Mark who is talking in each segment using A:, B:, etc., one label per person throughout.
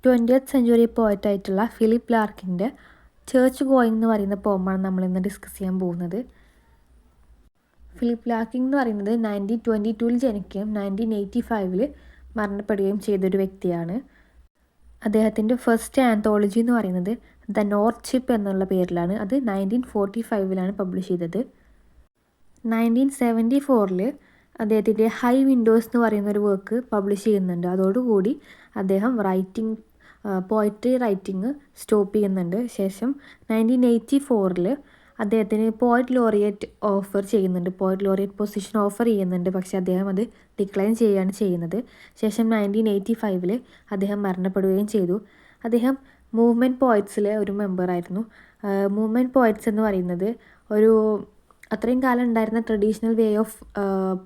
A: 20th century പോയറ്റായിട്ടുള്ള Philip ലാർക്കിൻ്റെ church going എന്ന് പറയുന്ന പോമാണ് നമ്മളിന്ന് ഡിസ്കസ് ചെയ്യാൻ പോകുന്നത്. ഫിലിപ്പ് ലാർക്കിംഗ് എന്ന് പറയുന്നത് 1922 ജനിക്കുകയും 1985 മരണപ്പെടുകയും ചെയ്തൊരു വ്യക്തിയാണ്. അദ്ദേഹത്തിൻ്റെ ഫസ്റ്റ് ആന്തോളജി എന്ന് പറയുന്നത് ദ നോർത്ത് ഷിപ്പ് എന്നുള്ള പേരിലാണ്. അത് 1945 പബ്ലിഷ് ചെയ്തത്. 1974 അദ്ദേഹത്തിൻ്റെ ഹൈ വിൻഡോസ് എന്ന് പറയുന്ന ഒരു വർക്ക് പബ്ലിഷ് ചെയ്യുന്നുണ്ട്. അതോടുകൂടി അദ്ദേഹം പോയട്രി റൈറ്റിംഗ് സ്റ്റോപ്പ് ചെയ്യുന്നുണ്ട്. ശേഷം 1984 അദ്ദേഹത്തിന് poet laureate poet laureate position offer ചെയ്യുന്നുണ്ട്. പക്ഷേ അദ്ദേഹം അത് ഡിക്ലൈൻ ചെയ്യുകയാണ് ചെയ്യുന്നത്. ശേഷം 1985 അദ്ദേഹം മരണപ്പെടുകയും ചെയ്തു. അദ്ദേഹം മൂവ്മെൻറ്റ് പോയറ്റ്സിലെ ഒരു മെമ്പറായിരുന്നു. മൂവ്മെൻറ്റ് പോയറ്റ്സ് എന്ന് പറയുന്നത് ഒരു അത്രയും കാലം ഉണ്ടായിരുന്ന ട്രഡീഷണൽ വേ ഓഫ്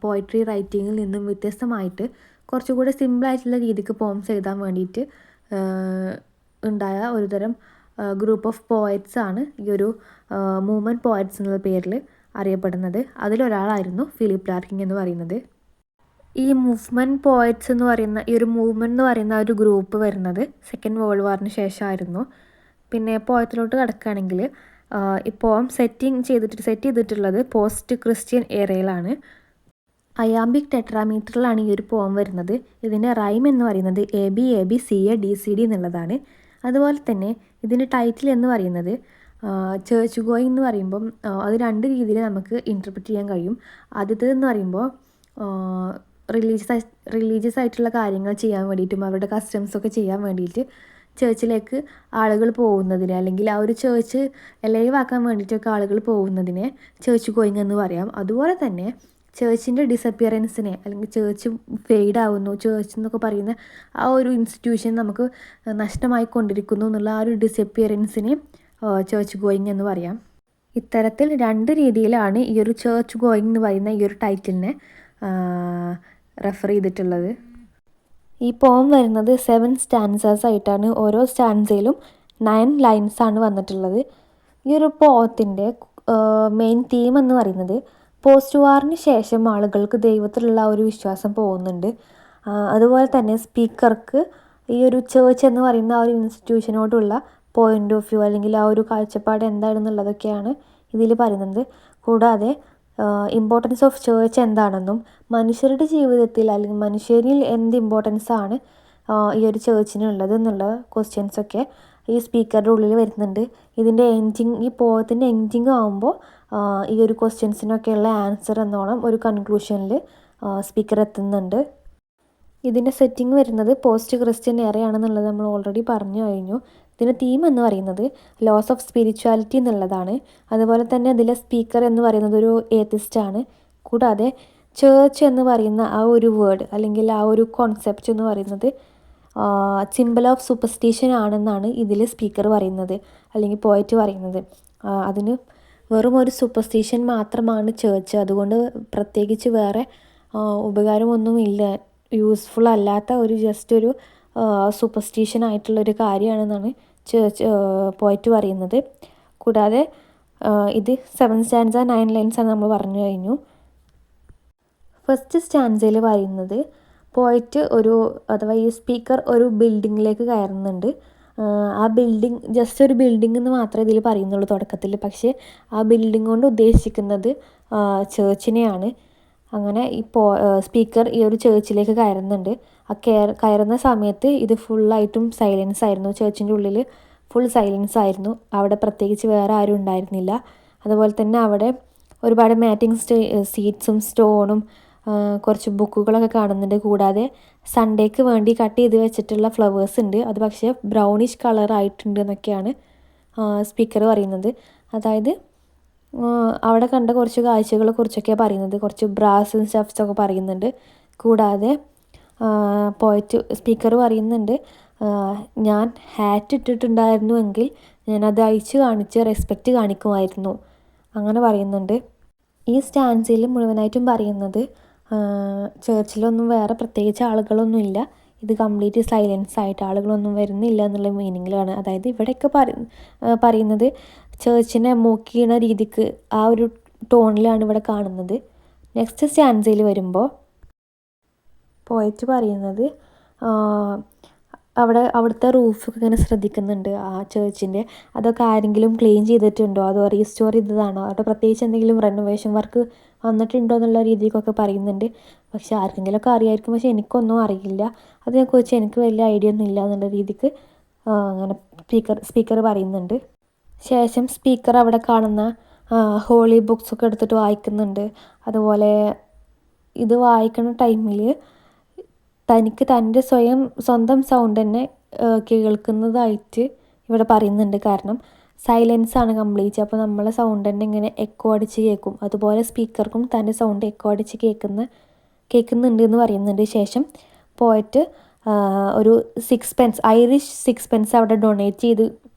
A: പോയട്രി റൈറ്റിങ്ങിൽ നിന്നും വ്യത്യസ്തമായിട്ട് കുറച്ചുകൂടി സിമ്പിളായിട്ടുള്ള രീതിക്ക് പോംസ് എഴുതാൻ വേണ്ടിയിട്ട് ഉണ്ടായ ഒരുതരം ഗ്രൂപ്പ് ഓഫ് പോയറ്റ്സ് ആണ് ഈ ഒരു മൂവ്മെൻറ്റ് പോയറ്റ്സ് എന്നുള്ള പേരിൽ അറിയപ്പെടുന്നത്. അതിലൊരാളായിരുന്നു ഫിലിപ്പ് ലാർക്കിംഗ് എന്ന് പറയുന്നത്. ഈ മൂവ്മെൻറ്റ് പോയറ്റ്സ് എന്ന് പറയുന്ന ഈ ഒരു മൂവ്മെൻറ്റ് എന്ന് പറയുന്ന ഒരു ഗ്രൂപ്പ് വരുന്നത് സെക്കൻഡ് വേൾഡ് വാറിന് ശേഷമായിരുന്നു. പിന്നെ പോയത്തിലോട്ട് കിടക്കുകയാണെങ്കിൽ ഈ പോം സെറ്റ് ചെയ്തിട്ടുള്ളത് പോസ്റ്റ് ക്രിസ്ത്യൻ ഏറയിലാണ്. അയാംബിക് ടെട്രാമീറ്ററിലാണ് ഈ ഒരു പോം വരുന്നത്. ഇതിൻ്റെ റൈം എന്ന് പറയുന്നത് ABAB CADCD എന്നുള്ളതാണ്. അതുപോലെ തന്നെ ഇതിൻ്റെ ടൈറ്റിൽ എന്ന് പറയുന്നത് ചേർച്ച് ഗോയിങ് എന്ന് പറയുമ്പം അത് 2 രീതിയിൽ നമുക്ക് ഇൻറ്റർപ്രറ്റ് ചെയ്യാൻ കഴിയും. ആദ്യത്തേതെന്ന് പറയുമ്പോൾ റിലീജിയസ് ആയിട്ടുള്ള കാര്യങ്ങൾ ചെയ്യാൻ വേണ്ടിയിട്ടും അവരുടെ കസ്റ്റംസൊക്കെ ചെയ്യാൻ വേണ്ടിയിട്ട് ചേർച്ചിലേക്ക് ആളുകൾ പോകുന്നതിന്, അല്ലെങ്കിൽ ആ ഒരു ചേർച്ച് ലൈവ് ആക്കാൻ വേണ്ടിയിട്ടൊക്കെ ആളുകൾ പോകുന്നതിനെ ചേർച്ച് ഗോയിങ് എന്ന് പറയാം. അതുപോലെ തന്നെ ചേർച്ചിൻ്റെ ഡിസപ്പിയറൻസിനെ, അല്ലെങ്കിൽ ചേർച്ച് ഫെയ്ഡ് ആവുന്നു, ചേർച്ച് എന്നൊക്കെ പറയുന്ന ആ ഒരു ഇൻസ്റ്റിറ്റ്യൂഷൻ നമുക്ക് നഷ്ടമായി കൊണ്ടിരിക്കുന്നു എന്നുള്ള ആ ഒരു ഡിസപ്പിയറൻസിനെ ചേർച്ച് ഗോയിങ് എന്ന് പറയാം. ഇത്തരത്തിൽ 2 രീതിയിലാണ് ഈ ഒരു ചേർച്ച് ഗോയിങ് എന്ന് പറയുന്ന ഈ ഒരു ടൈറ്റിലിനെ റെഫർ ചെയ്തിട്ടുള്ളത്. ഈ പോം വരുന്നത് 7 സ്റ്റാൻസേഴ്സ് ആയിട്ടാണ്. ഓരോ സ്റ്റാൻസയിലും 9 ലൈൻസ് ആണ് വന്നിട്ടുള്ളത്. ഈ ഒരു പോത്തിൻ്റെ മെയിൻ തീം എന്ന് പറയുന്നത് പോസ്റ്റ് വാറിന് ശേഷം ആളുകൾക്ക് ദൈവത്തിലുള്ള ഒരു വിശ്വാസം പോകുന്നുണ്ട്. അതുപോലെ തന്നെ സ്പീക്കർക്ക് ഈ ഒരു ചേർച്ച് എന്ന് പറയുന്ന ആ ഒരു ഇൻസ്റ്റിറ്റ്യൂഷനോടുള്ള പോയിൻ്റ് ഓഫ് വ്യൂ, അല്ലെങ്കിൽ ആ ഒരു കാഴ്ചപ്പാട് എന്താണെന്നുള്ളതൊക്കെയാണ് ഇതിൽ പറയുന്നത്. കൂടാതെ ഇമ്പോർട്ടൻസ് ഓഫ് ചേർച്ച് എന്താണെന്നും മനുഷ്യരുടെ ജീവിതത്തിൽ അല്ലെങ്കിൽ മനുഷ്യരിൽ എന്ത് ഇമ്പോർട്ടൻസ് ആണ് ഈ ഒരു ചേർച്ചിനുള്ളത് എന്നുള്ള ക്വസ്റ്റ്യൻസൊക്കെ ഈ സ്പീക്കറുടെ ഉള്ളിൽ വരുന്നുണ്ട്. ഇതിൻ്റെ ഈ പോയത്തിൻ്റെ എൻഡിങ് ആകുമ്പോൾ ഈ ഒരു ക്വസ്റ്റ്യൻസിനൊക്കെയുള്ള ആൻസർ എന്നോണം ഒരു കൺക്ലൂഷനിൽ സ്പീക്കർ എത്തുന്നുണ്ട്. ഇതിൻ്റെ സെറ്റിംഗ് വരുന്നത് പോസ്റ്റ് ക്രിസ്ത്യൻ ഏറയാണെന്നുള്ളത് നമ്മൾ ഓൾറെഡി പറഞ്ഞു കഴിഞ്ഞു. ഇതിൻ്റെ തീം എന്ന് പറയുന്നത് ലോസ് ഓഫ് സ്പിരിച്വാലിറ്റി എന്നുള്ളതാണ്. അതുപോലെ തന്നെ ഇതിലെ സ്പീക്കർ എന്ന് പറയുന്നത് ഒരു ഏത്തിസ്റ്റാണ്. കൂടാതെ ചേർച്ച് എന്ന് പറയുന്ന ആ ഒരു വേർഡ്, അല്ലെങ്കിൽ ആ ഒരു കോൺസെപ്റ്റ് എന്ന് പറയുന്നത് സിമ്പിൾ ഓഫ് സൂപ്പർസ്റ്റിഷൻ ആണെന്നാണ് ഇതിൽ സ്പീക്കർ പറയുന്നത്, അല്ലെങ്കിൽ പോയറ്റ് പറയുന്നത്. അതിന് വെറും ഒരു സൂപ്പർസ്റ്റിഷൻ മാത്രമാണ് ചേർച്ച്, അതുകൊണ്ട് പ്രത്യേകിച്ച് വേറെ ഉപകാരമൊന്നുമില്ല, യൂസ്ഫുൾ അല്ലാത്ത ഒരു ജസ്റ്റ് ഒരു സൂപ്പർസ്റ്റിഷൻ ആയിട്ടുള്ളൊരു കാര്യമാണെന്നാണ് പോയറ്റ് പറയുന്നത്. കൂടാതെ ഇത് 7 സ്റ്റാൻസ 9 ലൈൻസ് ആണ് നമ്മൾ പറഞ്ഞു കഴിഞ്ഞു. ഫസ്റ്റ് സ്റ്റാൻസയിൽ പറയുന്നത് പോയറ്റ് അഥവാ ഈ സ്പീക്കർ ഒരു ബിൽഡിങ്ങിലേക്ക് കയറുന്നുണ്ട്. ആ ബിൽഡിംഗ് ജസ്റ്റ് ഒരു ബിൽഡിംഗ് എന്ന് മാത്രമേ ഇതിൽ പറയുന്നുള്ളൂ തുടക്കത്തിൽ. പക്ഷേ ആ ബിൽഡിംഗ് കൊണ്ട് ഉദ്ദേശിക്കുന്നത് ചേർച്ചിനെയാണ്. അങ്ങനെ സ്പീക്കർ ഈ ഒരു ചേർച്ചിലേക്ക് കയറുന്നുണ്ട്. ആ കയറുന്ന സമയത്ത് ഇത് ഫുള്ളായിട്ടും സൈലൻസ് ആയിരുന്നു. ചേർച്ചിൻ്റെ ഉള്ളിൽ ഫുൾ സൈലൻസ് ആയിരുന്നു. അവിടെ പ്രത്യേകിച്ച് വേറെ ആരും ഉണ്ടായിരുന്നില്ല. അതുപോലെ തന്നെ അവിടെ ഒരുപാട് മാറ്റിംഗ് സീറ്റ്സും സ്റ്റോണും കുറച്ച് ബുക്കുകളൊക്കെ കാണുന്നുണ്ട്. കൂടാതെ സൺഡേക്ക് വേണ്ടി കട്ട് ചെയ്ത് വെച്ചിട്ടുള്ള ഫ്ലവേഴ്സ് ഉണ്ട്. അത് പക്ഷേ ബ്രൗണിഷ് കളർ ആയിട്ടുണ്ട് എന്നൊക്കെയാണ് സ്പീക്കർ പറയുന്നത്. അതായത് അവിടെ കണ്ട കുറച്ച് കാഴ്ചകളെ കുറിച്ചൊക്കെ പറയുന്നത്, കുറച്ച് ബ്രാസ് സ്റ്റഫ്സൊക്കെ പറയുന്നുണ്ട്. കൂടാതെ സ്പീക്കർ പറയുന്നുണ്ട്, ഞാൻ ഹാറ്റ് ഇട്ടിട്ടുണ്ടായിരുന്നുവെങ്കിൽ ഞാനത് അയച്ചു കാണിച്ച് റെസ്പെക്റ്റ് കാണിക്കുമായിരുന്നു, അങ്ങനെ പറയുന്നുണ്ട്. ഈ സ്റ്റാൻസിൽ മുഴുവനായിട്ടും പറയുന്നത് ചേർച്ചിലൊന്നും വേറെ പ്രത്യേകിച്ച് ആളുകളൊന്നുമില്ല, ഇത് കംപ്ലീറ്റ് സൈലൻസ് ആയിട്ട് ആളുകളൊന്നും വരുന്നില്ല എന്നുള്ള മീനിങ്ങിലാണ്. അതായത് ഇവിടെയൊക്കെ പറയുന്നത് ചേർച്ചിനെ മോക്ക് ചെയ്യുന്ന രീതിക്ക് ആ ഒരു ടോണിലാണ് ഇവിടെ കാണുന്നത്. നെക്സ്റ്റ് സ്റ്റാൻസയിൽ വരുമ്പോൾ പോയറ്റ് പറയുന്നത് അവിടുത്തെ റൂഫൊക്കെ ഇങ്ങനെ ശ്രദ്ധിക്കുന്നുണ്ട് ആ ചേർച്ചിൻ്റെ. അതൊക്കെ ആരെങ്കിലും ക്ലീൻ ചെയ്തിട്ടുണ്ടോ, അതോ റീസ്റ്റോർ ചെയ്തതാണോ, അവിടെ പ്രത്യേകിച്ച് എന്തെങ്കിലും റെനോവേഷൻ വർക്ക് വന്നിട്ടുണ്ടോ എന്നുള്ള രീതിക്കൊക്കെ പറയുന്നുണ്ട്. പക്ഷെ ആർക്കെങ്കിലുമൊക്കെ അറിയായിരിക്കും, പക്ഷെ എനിക്കൊന്നും അറിയില്ല, അതിനെക്കുറിച്ച് എനിക്ക് വലിയ ഐഡിയ ഒന്നും ഇല്ല എന്നുള്ള രീതിക്ക് അങ്ങനെ സ്പീക്കർ പറയുന്നുണ്ട്. ശേഷം സ്പീക്കർ അവിടെ കാണുന്ന ഹോളി ബുക്സൊക്കെ എടുത്തിട്ട് വായിക്കുന്നുണ്ട്. അതുപോലെ ഇത് വായിക്കുന്ന ടൈമിൽ തനിക്ക് തൻ്റെ സ്വന്തം സൗണ്ട് തന്നെ കേൾക്കുന്നതായിട്ട് ഇവിടെ പറയുന്നുണ്ട്. കാരണം സൈലൻസ് ആണ് കംപ്ലീറ്റ്. അപ്പോൾ നമ്മളെ സൗണ്ട് തന്നെ ഇങ്ങനെ എക്കോ അടിച്ച് കേൾക്കും. അതുപോലെ സ്പീക്കർക്കും തൻ്റെ സൗണ്ട് എക്കോ അടിച്ച് കേൾക്കുന്നുണ്ട് എന്ന് പറയുന്നുണ്ട്. ശേഷം പോയിട്ട് ഒരു 6 pence ഐറിഷ് 6 pence അവിടെ ഡൊണേറ്റ് ചെയ്ത്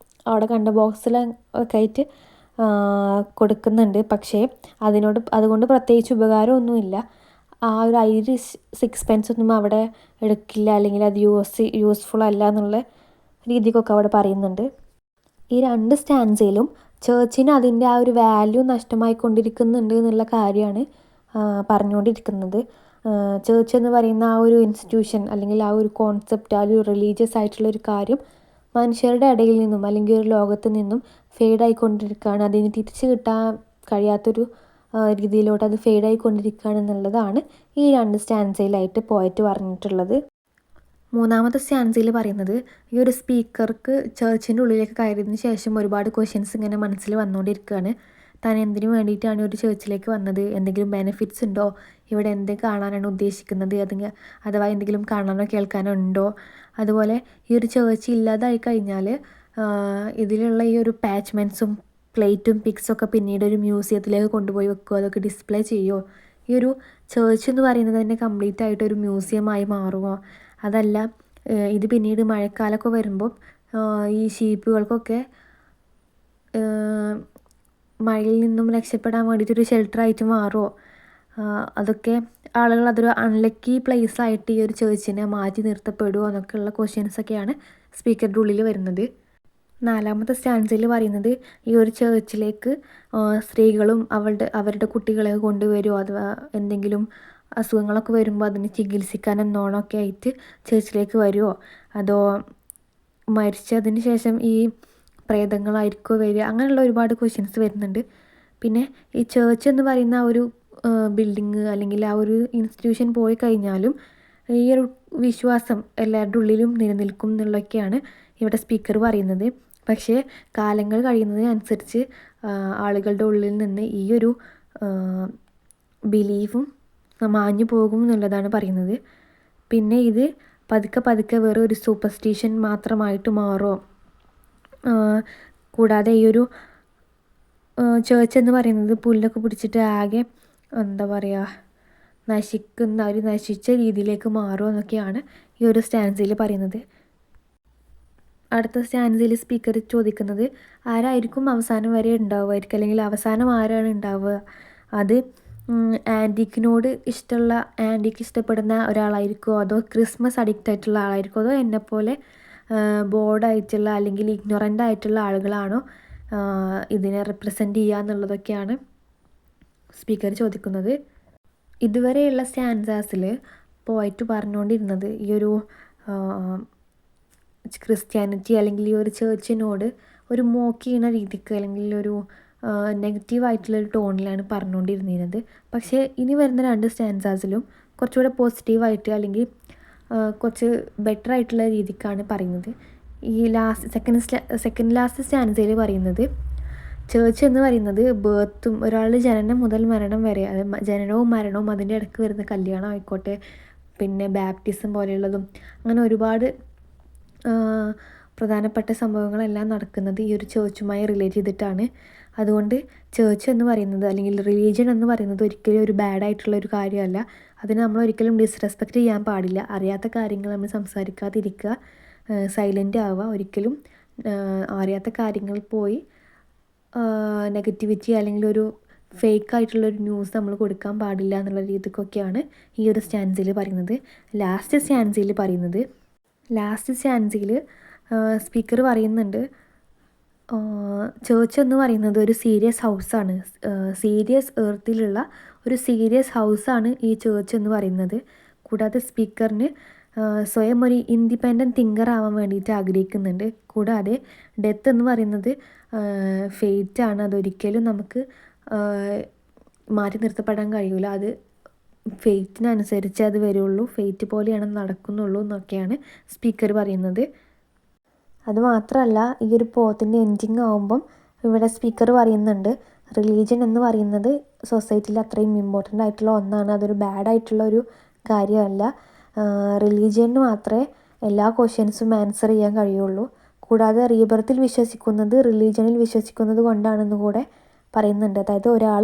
A: അവിടെ കണ്ട ബോക്സിൽ ഒക്കെ ആയിട്ട് കൊടുക്കുന്നുണ്ട്. പക്ഷേ അതുകൊണ്ട് പ്രത്യേകിച്ച് ഉപകാരമൊന്നുമില്ല. ആ ഒരു ഐറിഷ് 6 pence ഒന്നും അവിടെ എടുക്കില്ല, അല്ലെങ്കിൽ അത് യൂസ്ഫുൾ അല്ല എന്നുള്ള രീതിക്കൊക്കെ അവിടെ പറയുന്നുണ്ട്. ഈ 2 സ്റ്റാൻസയിലും ചേർച്ചിന് അതിൻ്റെ ആ ഒരു വാല്യൂ നഷ്ടമായിക്കൊണ്ടിരിക്കുന്നുണ്ട് എന്നുള്ള കാര്യമാണ് പറഞ്ഞുകൊണ്ടിരിക്കുന്നത്. ചേർച്ച് എന്ന് പറയുന്ന ആ ഒരു ഇൻസ്റ്റിറ്റ്യൂഷൻ, അല്ലെങ്കിൽ ആ ഒരു കോൺസെപ്റ്റ്, ആ ഒരു റിലീജിയസ് ആയിട്ടുള്ളൊരു കാര്യം മനുഷ്യരുടെ ഇടയിൽ നിന്നും അല്ലെങ്കിൽ ഒരു ലോകത്ത് നിന്നും ഫെയ്ഡായിക്കൊണ്ടിരിക്കുകയാണ്. അതിന് തിരിച്ചു കിട്ടാൻ കഴിയാത്തൊരു രീതിയിലോട്ട് അത് ഫെയ്ഡായിക്കൊണ്ടിരിക്കുകയാണ് എന്നുള്ളതാണ് ഈ 2 സ്റ്റാൻസയിലായിട്ട് പോയറ്റ് പറഞ്ഞിട്ടുള്ളത്. 3-ാമത്തെ സ്റ്റാൻസയിൽ പറയുന്നത്, ഈ ഒരു സ്പീക്കർക്ക് ചേർച്ചിൻ്റെ ഉള്ളിലേക്ക് കയറിയതിന് ശേഷം ഒരുപാട് ക്വസ്റ്റ്യൻസ് ഇങ്ങനെ മനസ്സിൽ വന്നുകൊണ്ടിരിക്കുകയാണ്. താൻ എന്തിനു വേണ്ടിയിട്ടാണ് ഒരു ചേർച്ചിലേക്ക് വന്നത്, എന്തെങ്കിലും ബെനിഫിറ്റ്സ് ഉണ്ടോ, ഇവിടെ എന്ത് കാണാനാണ് ഉദ്ദേശിക്കുന്നത്, അഥവാ എന്തെങ്കിലും കാണാനോ കേൾക്കാനോ ഉണ്ടോ, അതുപോലെ ഈ ഒരു ചേർച്ച് ഇല്ലാതായി കഴിഞ്ഞാൽ ഇതിലുള്ള ഈ ഒരു പാച്ച്മെൻറ്റ്സും പ്ലേറ്റും പിക്സൊക്കെ പിന്നീട് ഒരു മ്യൂസിയത്തിലേക്ക് കൊണ്ടുപോയി വെക്കുമോ, അതൊക്കെ ഡിസ്പ്ലേ ചെയ്യുമോ, ഈ ഒരു ചേർച്ച് എന്ന് പറയുന്നത് തന്നെ കംപ്ലീറ്റ് ആയിട്ട് ഒരു മ്യൂസിയമായി മാറുമോ, അതല്ല ഇത് പിന്നീട് മഴക്കാലമൊക്കെ വരുമ്പോൾ ഈ ഷീപ്പുകൾക്കൊക്കെ മഴയിൽ നിന്നും രക്ഷപ്പെടാൻ വേണ്ടിയിട്ടൊരു ഷെൽട്ടറായിട്ട് മാറുമോ, അതൊക്കെ ആളുകൾ അതൊരു അൺലക്കി പ്ലേസ് ആയിട്ട് ഈ ഒരു ചേർച്ചിനെ മാറ്റി നിർത്തപ്പെടുമോ എന്നൊക്കെയുള്ള ക്വസ്റ്റ്യൻസൊക്കെയാണ് സ്പീക്കറുടെ ഉള്ളിൽ വരുന്നത്. 4-ാമത്തെ സ്റ്റാൻസയിൽ പറയുന്നത്, ഈ ഒരു ചേർച്ചിലേക്ക് സ്ത്രീകളും അവരുടെ കുട്ടികളെ കൊണ്ടുവരുമോ, അഥവാ എന്തെങ്കിലും അസുഖങ്ങളൊക്കെ വരുമ്പോൾ അതിന് ചികിത്സിക്കാൻ എന്നോണമൊക്കെ ആയിട്ട് ചേർച്ചിലേക്ക് വരുമോ, അതോ മരിച്ചതിന് ശേഷം ഈ പ്രേതങ്ങളായിരിക്കുമോ വരിക, അങ്ങനെയുള്ള ഒരുപാട് ക്വസ്റ്റ്യൻസ് വരുന്നുണ്ട്. പിന്നെ ഈ ചേർച്ച് എന്ന് പറയുന്ന ആ ഒരു ബിൽഡിങ് അല്ലെങ്കിൽ ആ ഒരു ഇൻസ്റ്റിറ്റ്യൂഷൻ പോയി കഴിഞ്ഞാലും ഈ ഒരു വിശ്വാസം എല്ലാവരുടെ ഉള്ളിലും നിലനിൽക്കും എന്നുള്ളതൊക്കെയാണ് ഇവിടെ സ്പീക്കർ പറയുന്നത്. പക്ഷേ കാലങ്ങൾ കഴിയുന്നതിനനുസരിച്ച് ആളുകളുടെ ഉള്ളിൽ നിന്ന് ഈ ഒരു ബിലീഫും മാഞ്ഞു പോകും എന്നുള്ളതാണ് പറയുന്നത്. പിന്നെ ഇത് പതുക്കെ വേറെ ഒരു സൂപ്പർസ്റ്റിഷൻ മാത്രമായിട്ട് മാറുമോ, കൂടാതെ ഈ ഒരു ചേർച്ച് എന്ന് പറയുന്നത് പുല്ലൊക്കെ പിടിച്ചിട്ട് ആകെ എന്താ പറയുക നശിച്ച രീതിയിലേക്ക് മാറുമോ എന്നൊക്കെയാണ് ഈ ഒരു സ്റ്റാൻസയിൽ പറയുന്നത്. അടുത്ത സ്റ്റാൻസയിൽ സ്പീക്കർ ചോദിക്കുന്നത്, ആരായിരിക്കും അവസാനം വരെ ഉണ്ടാവുമായിരിക്കും, അല്ലെങ്കിൽ അവസാനം ആരാണ് ഉണ്ടാവുക, അത് ആൻറ്റിക്ക് ഇഷ്ടപ്പെടുന്ന ഒരാളായിരിക്കുമോ, അതോ ക്രിസ്മസ് അഡിക്റ്റ് ആയിട്ടുള്ള ആളായിരിക്കുമോ, അതോ എന്നെപ്പോലെ ബോർഡായിട്ടുള്ള അല്ലെങ്കിൽ ഇഗ്നോറൻ്റ് ആയിട്ടുള്ള ആളുകളാണോ ഇതിനെ റെപ്രസെൻ്റ് ചെയ്യുക എന്നുള്ളതൊക്കെയാണ് സ്പീക്കർ ചോദിക്കുന്നത്. ഇതുവരെയുള്ള സ്റ്റാൻസാസിൽ പോയിട്ട് പറഞ്ഞുകൊണ്ടിരുന്നത് ഈ ഒരു ക്രിസ്ത്യാനിറ്റി അല്ലെങ്കിൽ ഈ ഒരു ചേർച്ചിനോട് ഒരു മോക്ക് ചെയ്യുന്ന രീതിക്ക്, അല്ലെങ്കിൽ ഒരു നെഗറ്റീവായിട്ടുള്ളൊരു ടോണിലാണ് പറഞ്ഞുകൊണ്ടിരുന്നത്. പക്ഷേ ഇനി വരുന്ന 2 സ്റ്റാൻസാസിലും കുറച്ചുകൂടെ പോസിറ്റീവായിട്ട് അല്ലെങ്കിൽ കുറച്ച് ബെറ്റർ ആയിട്ടുള്ള രീതിക്കാണ് പറയുന്നത്. ഈ സെക്കൻഡ് ലാസ്റ്റ് സ്റ്റാൻസയിൽ പറയുന്നത്, ചേർച്ച് എന്ന് പറയുന്നത് ബേർത്തും ഒരാളുടെ ജനനം മുതൽ മരണം വരെ, അത് ജനനവും മരണവും അതിൻ്റെ ഇടയ്ക്ക് വരുന്ന കല്യാണം ആയിക്കോട്ടെ, പിന്നെ ബാപ്റ്റിസം പോലെയുള്ളതും, അങ്ങനെ ഒരുപാട് പ്രധാനപ്പെട്ട സംഭവങ്ങളെല്ലാം നടക്കുന്നത് ഈ ഒരു ചേർച്ചുമായി റിലേറ്റ് ചെയ്തിട്ടാണ്. അതുകൊണ്ട് ചേർച്ച് എന്ന് പറയുന്നത് അല്ലെങ്കിൽ റിലീജിയൻ എന്ന് പറയുന്നത് ഒരിക്കലും ഒരു ബാഡായിട്ടുള്ള ഒരു കാര്യമല്ല. അതിനെ നമ്മൾ ഒരിക്കലും ഡിസ്റെസ്പെക്റ്റ് ചെയ്യാൻ പാടില്ല. അറിയാത്ത കാര്യങ്ങൾ നമ്മൾ സംസാരിക്കാതിരിക്കുക, സൈലൻ്റ് ആവുക, ഒരിക്കലും അറിയാത്ത കാര്യങ്ങൾ പോയി നെഗറ്റിവിറ്റി അല്ലെങ്കിൽ ഒരു ഫേക്ക് ആയിട്ടുള്ളൊരു ന്യൂസ് നമ്മൾ കൊടുക്കാൻ പാടില്ല എന്നുള്ള രീതിക്കൊക്കെയാണ് ഈ ഒരു സ്റ്റാൻസയിൽ പറയുന്നത്. ലാസ്റ്റ് സ്റ്റാൻസയിൽ സ്പീക്കർ പറയുന്നുണ്ട്, ചേർച്ച് എന്ന് പറയുന്നത് ഒരു സീരിയസ് ഹൗസാണ്, സീരിയസ് എർത്തിലുള്ള ഒരു സീരിയസ് ഹൗസാണ് ഈ ചേർച്ച് എന്ന് പറയുന്നത്. കൂടാതെ സ്പീക്കറിന് സ്വയം ഒരു ഇൻഡിപെൻഡൻറ്റ് തിങ്കർ ആവാൻ വേണ്ടിയിട്ട് ആഗ്രഹിക്കുന്നുണ്ട്. കൂടാതെ ഡെത്ത് എന്ന് പറയുന്നത് ഫെയ്റ്റാണ്. അതൊരിക്കലും നമുക്ക് മാറ്റി നിർത്തപ്പെടാൻ കഴിയില്ല. അത് ഫെയ്റ്റിനനുസരിച്ച് അത് വരുള്ളൂ, ഫെയ്റ്റ് പോലെയാണ് നടക്കുന്നുള്ളൂ എന്നൊക്കെയാണ് സ്പീക്കർ പറയുന്നത്. അതുമാത്രമല്ല, ഈ ഒരു പോത്തിൻ്റെ എൻഡിങ് ആകുമ്പം ഇവിടെ സ്പീക്കർ പറയുന്നുണ്ട്, റിലീജിയൻ എന്ന് പറയുന്നത് സൊസൈറ്റിയിൽ അത്രയും ഇമ്പോർട്ടൻ്റ് ആയിട്ടുള്ള ഒന്നാണ്. അതൊരു ബാഡായിട്ടുള്ള ഒരു കാര്യമല്ല. റിലീജിയന് മാത്രമേ എല്ലാ ക്വസ്റ്റ്യൻസും ആൻസർ ചെയ്യാൻ കഴിയുള്ളൂ. കൂടാതെ റീബർത്തിൽ വിശ്വസിക്കുന്നത് റിലീജിയനിൽ വിശ്വസിക്കുന്നത് കൊണ്ടാണെന്ന് കൂടെ പറയുന്നുണ്ട്. അതായത് ഒരാൾ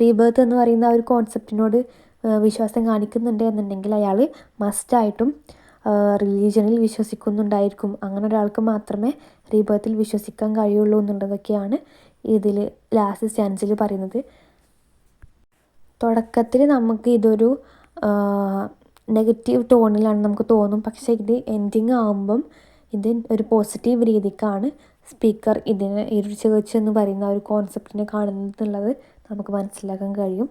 A: റീബർത്ത് എന്ന് പറയുന്ന ആ ഒരു കോൺസെപ്റ്റിനോട് വിശ്വാസം കാണിക്കുന്നുണ്ട് എന്നുണ്ടെങ്കിൽ അയാൾ മസ്റ്റായിട്ടും റിലീജിയനിൽ വിശ്വസിക്കുന്നുണ്ടായിരിക്കും. അങ്ങനെ ഒരാൾക്ക് മാത്രമേ റീബർത്തിൽ വിശ്വസിക്കാൻ കഴിയുള്ളൂ എന്നുള്ളതൊക്കെയാണ് ഇതിൽ ലാസ്റ്റ് സ്റ്റാൻസിൽ പറയുന്നത്. തുടക്കത്തിൽ നമുക്ക് ഇതൊരു നെഗറ്റീവ് ടോണിലാണ് നമുക്ക് തോന്നും. പക്ഷേ ഇത് എൻഡിങ് ആകുമ്പം ഇത് ഒരു പോസിറ്റീവ് രീതിക്കാണ് സ്പീക്കർ ഇതിനെ ഈ ഒരു ചേർച്ച് എന്ന് പറയുന്ന ഒരു കോൺസെപ്റ്റിനെ കാണുന്നത് എന്നുള്ളത് നമുക്ക് മനസ്സിലാക്കാൻ കഴിയും.